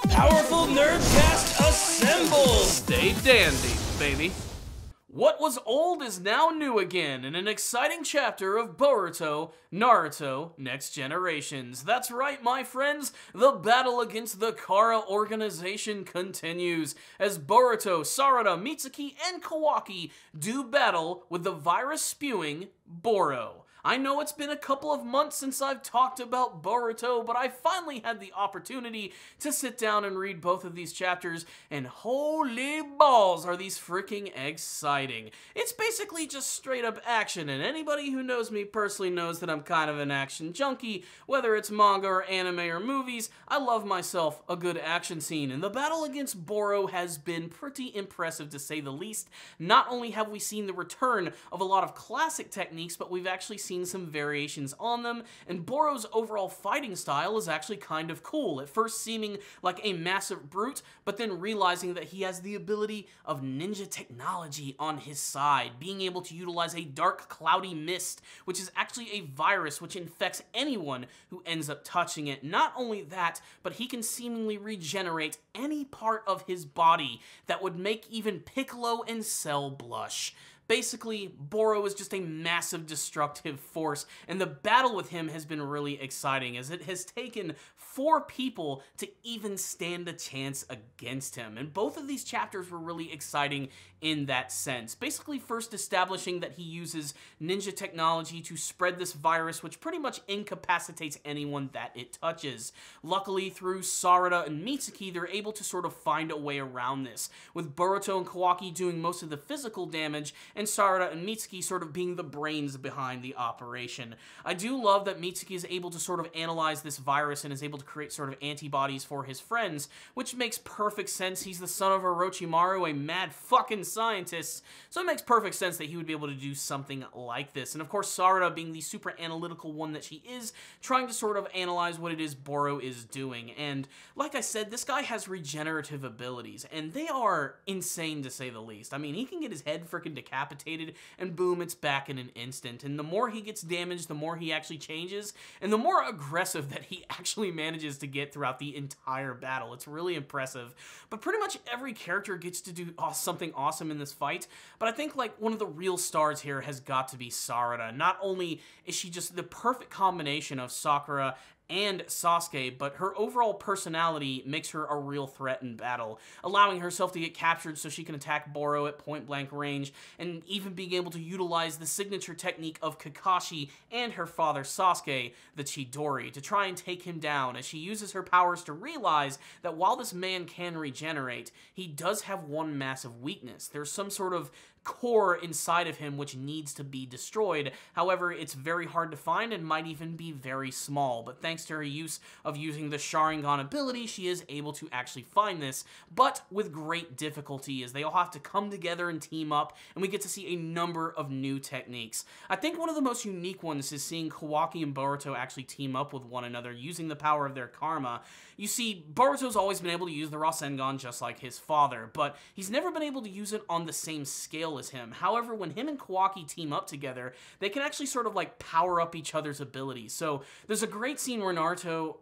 Powerful Nerdcast assembles! Stay dandy, baby. What was old is now new again in an exciting chapter of Boruto, Naruto, Next Generations. That's right, my friends, the battle against the Kara organization continues as Boruto, Sarada, Mitsuki, and Kawaki do battle with the virus-spewing Boro. I know it's been a couple of months since I've talked about Boruto, but I finally had the opportunity to sit down and read both of these chapters, and holy balls are these freaking exciting. It's basically just straight up action, and anybody who knows me personally knows that I'm kind of an action junkie. Whether it's manga or anime or movies, I love myself a good action scene, and the battle against Boro has been pretty impressive to say the least. Not only have we seen the return of a lot of classic techniques, but we've actually seen some variations on them, and Boro's overall fighting style is actually kind of cool, at first seeming like a massive brute, but then realizing that he has the ability of ninja technology on his side, being able to utilize a dark cloudy mist, which is actually a virus which infects anyone who ends up touching it. Not only that, but he can seemingly regenerate any part of his body that would make even Piccolo and Cell blush. Basically, Boro is just a massive destructive force, and the battle with him has been really exciting, as it has taken 4 people to even stand a chance against him. And both of these chapters were really exciting in that sense. Basically, first establishing that he uses ninja technology to spread this virus, which pretty much incapacitates anyone that it touches. Luckily, through Sarada and Mitsuki, they're able to sort of find a way around this, with Boruto and Kawaki doing most of the physical damage, and Sarada and Mitsuki sort of being the brains behind the operation. I do love that Mitsuki is able to sort of analyze this virus and is able to create sort of antibodies for his friends, which makes perfect sense. He's the son of Orochimaru, a mad fucking scientist, so it makes perfect sense that he would be able to do something like this. And of course, Sarada, being the super analytical one that she is, trying to sort of analyze what it is Boro is doing. And like I said, this guy has regenerative abilities, and they are insane to say the least. I mean, he can get his head freaking decapitated, and boom, it's back in an instant. And the more he gets damaged, the more he actually changes, and the more aggressive that he actually manages to get throughout the entire battle. It's really impressive. But pretty much every character gets to do something awesome in this fight, but I think like one of the real stars here has got to be Sarada. Not only is she just the perfect combination of Sakura and Sasuke, but her overall personality makes her a real threat in battle, allowing herself to get captured so she can attack Boro at point-blank range, and even being able to utilize the signature technique of Kakashi and her father Sasuke, the Chidori, to try and take him down, as she uses her powers to realize that while this man can regenerate, he does have one massive weakness. There's some sort of core inside of him which needs to be destroyed. However, it's very hard to find and might even be very small, but thanks to her use of using the Sharingan ability, she is able to actually find this, but with great difficulty, as they all have to come together and team up, and we get to see a number of new techniques. I think one of the most unique ones is seeing Kawaki and Boruto actually team up with one another using the power of their karma. You see, Boruto's always been able to use the Rasengan just like his father, but he's never been able to use it on the same scale as him. However, when him and Kawaki team up together, they can actually sort of like power up each other's abilities. So there's a great scene where Boruto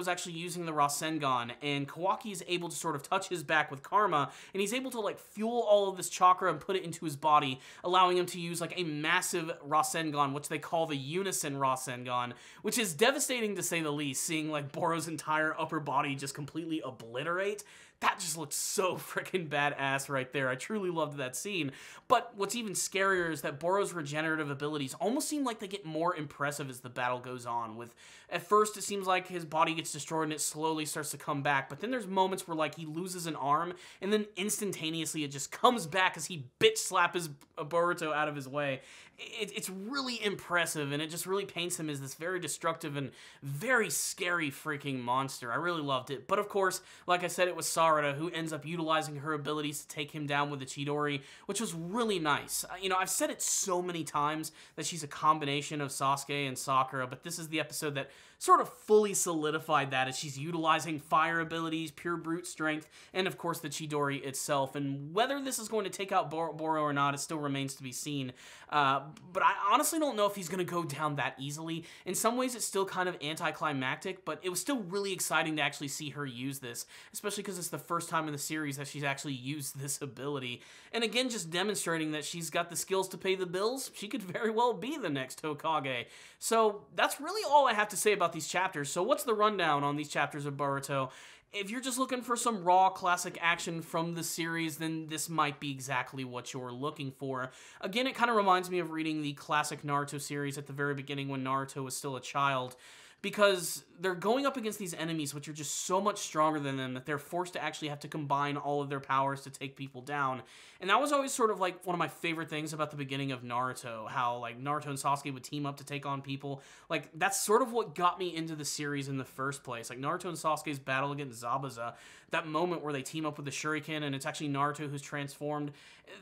is actually using the Rasengan, and Kawaki is able to sort of touch his back with karma, and he's able to like fuel all of this chakra and put it into his body, allowing him to use like a massive Rasengan, which they call the Unison Rasengan, which is devastating to say the least, seeing like Boro's entire upper body just completely obliterate. That just looks so freaking badass right there. I truly loved that scene. But what's even scarier is that Boro's regenerative abilities almost seem like they get more impressive as the battle goes on. With at first it seems like his body gets destroyed and it slowly starts to come back, but then there's moments where like he loses an arm and then instantaneously it just comes back as he bitch slaps Boruto out of his way. It's really impressive, and it just really paints him as this very destructive and very scary freaking monster. I really loved it. But of course, like I said, it was Sarada who ends up utilizing her abilities to take him down with the Chidori, which was really nice. You know, I've said it so many times that she's a combination of Sasuke and Sakura, but this is the episode that sort of fully solidified that as she's utilizing fire abilities, pure brute strength, and of course the Chidori itself. And whether this is going to take out Boro or not, it still remains to be seen. But I honestly don't know if he's going to go down that easily. In some ways, it's still kind of anticlimactic, but it was still really exciting to actually see her use this, especially because it's the first time in the series that she's actually used this ability. And again, just demonstrating that she's got the skills to pay the bills. She could very well be the next Hokage. So that's really all I have to say about these chapters. So what's the rundown on these chapters of Boruto? If you're just looking for some raw classic action from the series, then this might be exactly what you're looking for. Again, it kind of reminds me of reading the classic Naruto series at the very beginning when Naruto was still a child, because they're going up against these enemies which are just so much stronger than them that they're forced to actually have to combine all of their powers to take people down. And that was always sort of like one of my favorite things about the beginning of Naruto, how like Naruto and Sasuke would team up to take on people. Like, that's sort of what got me into the series in the first place. Like, Naruto and Sasuke's battle against Zabuza, that moment where they team up with the Shuriken and it's actually Naruto who's transformed,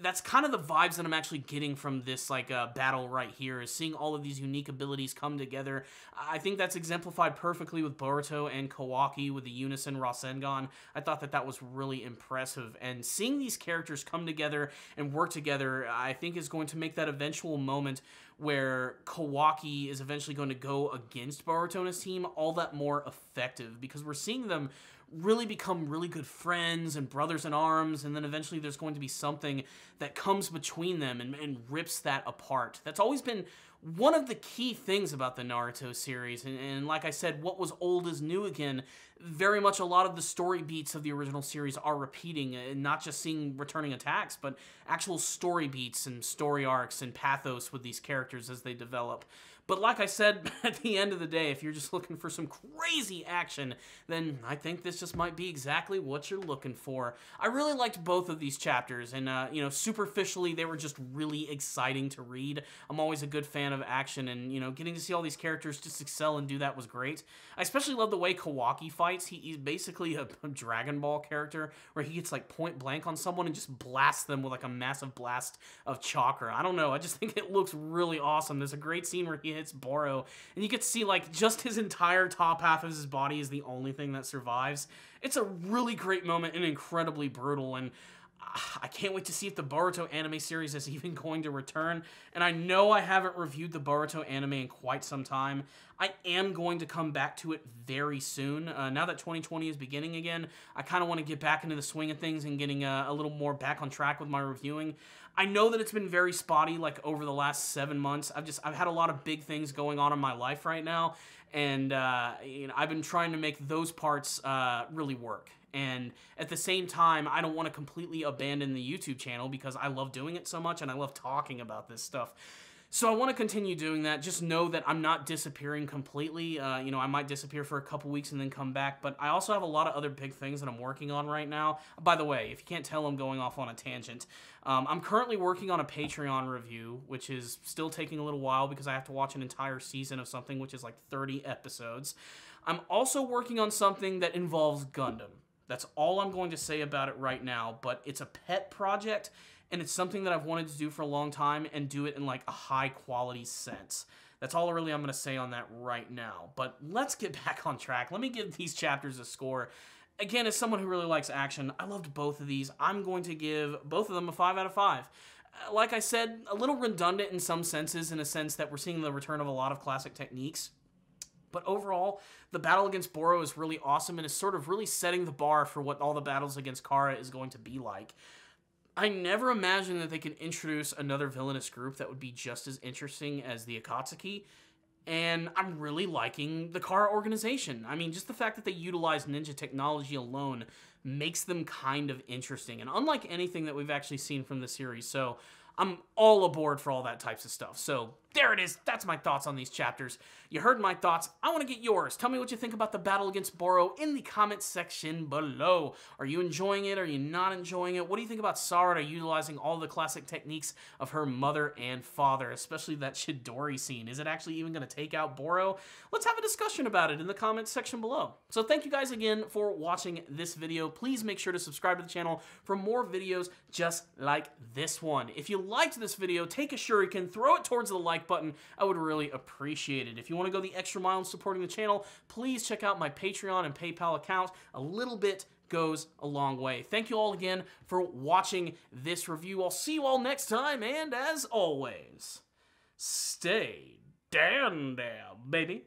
that's kind of the vibes that I'm actually getting from this like battle right here, is seeing all of these unique abilities come together. I think that's exemplified perfectly with Boruto and Kawaki with the Unison Rasengan. I thought that that was really impressive, and seeing these characters come together and work together, I think is going to make that eventual moment where Kawaki is eventually going to go against Boruto and his team all that more effective, because we're seeing them really become really good friends and brothers in arms, and then eventually there's going to be something that comes between them and rips that apart. That's always been one of the key things about the Naruto series, and like I said, what was old is new again. Very much a lot of the story beats of the original series are repeating, and not just seeing returning attacks, but actual story beats and story arcs and pathos with these characters as they develop. But like I said, at the end of the day, if you're just looking for some crazy action, then I think this just might be exactly what you're looking for. I really liked both of these chapters, and you know, superficially, they were just really exciting to read. I'm always a good fan of action, and you know, getting to see all these characters just excel and do that was great. I especially love the way Kawaki fights. He's basically a Dragon Ball character, where he gets like point blank on someone and just blasts them with like a massive blast of chakra. I don't know, I just think it looks really awesome. There's a great scene where he hits Boro, and you get to see like just his entire top half of his body is the only thing that survives. It's a really great moment and incredibly brutal, and I can't wait to see if the Boruto anime series is even going to return. And I know I haven't reviewed the Boruto anime in quite some time. I am going to come back to it very soon. Now that 2020 is beginning again, I kind of want to get back into the swing of things and getting a little more back on track with my reviewing. I know that it's been very spotty, like over the last 7 months. I've had a lot of big things going on in my life right now, and you know, I've been trying to make those parts really work. And at the same time, I don't want to completely abandon the YouTube channel because I love doing it so much and I love talking about this stuff. So I want to continue doing that. Just know that I'm not disappearing completely. You know, I might disappear for a couple weeks and then come back, but I also have a lot of other big things that I'm working on right now. By the way, if you can't tell, I'm going off on a tangent. I'm currently working on a Patreon review, which is still taking a little while because I have to watch an entire season of something, which is like 30 episodes. I'm also working on something that involves Gundam. That's all I'm going to say about it right now, but it's a pet project, and it's something that I've wanted to do for a long time and do it in like a high quality sense. That's all really I'm going to say on that right now. But let's get back on track. Let me give these chapters a score. Again, as someone who really likes action, I loved both of these. I'm going to give both of them a 5 out of 5. Like I said, a little redundant in some senses, in a sense that we're seeing the return of a lot of classic techniques. But overall, the battle against Boro is really awesome and is sort of really setting the bar for what all the battles against Kara is going to be like. I never imagined that they could introduce another villainous group that would be just as interesting as the Akatsuki, and I'm really liking the Kara organization. I mean, just the fact that they utilize ninja technology alone makes them kind of interesting, and unlike anything that we've actually seen from the series, so I'm all aboard for all that types of stuff. So there it is. That's my thoughts on these chapters. You heard my thoughts. I want to get yours. Tell me what you think about the battle against Boro in the comments section below. Are you enjoying it? Are you not enjoying it? What do you think about Sarada utilizing all the classic techniques of her mother and father, especially that Chidori scene? Is it actually even going to take out Boro? Let's have a discussion about it in the comments section below. So thank you guys again for watching this video. Please make sure to subscribe to the channel for more videos just like this one. If you liked this video, take a shuriken, throw it towards the like button. I would really appreciate it. If you want to go the extra mile in supporting the channel, please check out my Patreon and PayPal account. A little bit goes a long way. Thank you all again for watching this review. I'll see you all next time, and as always, stay dandy, baby.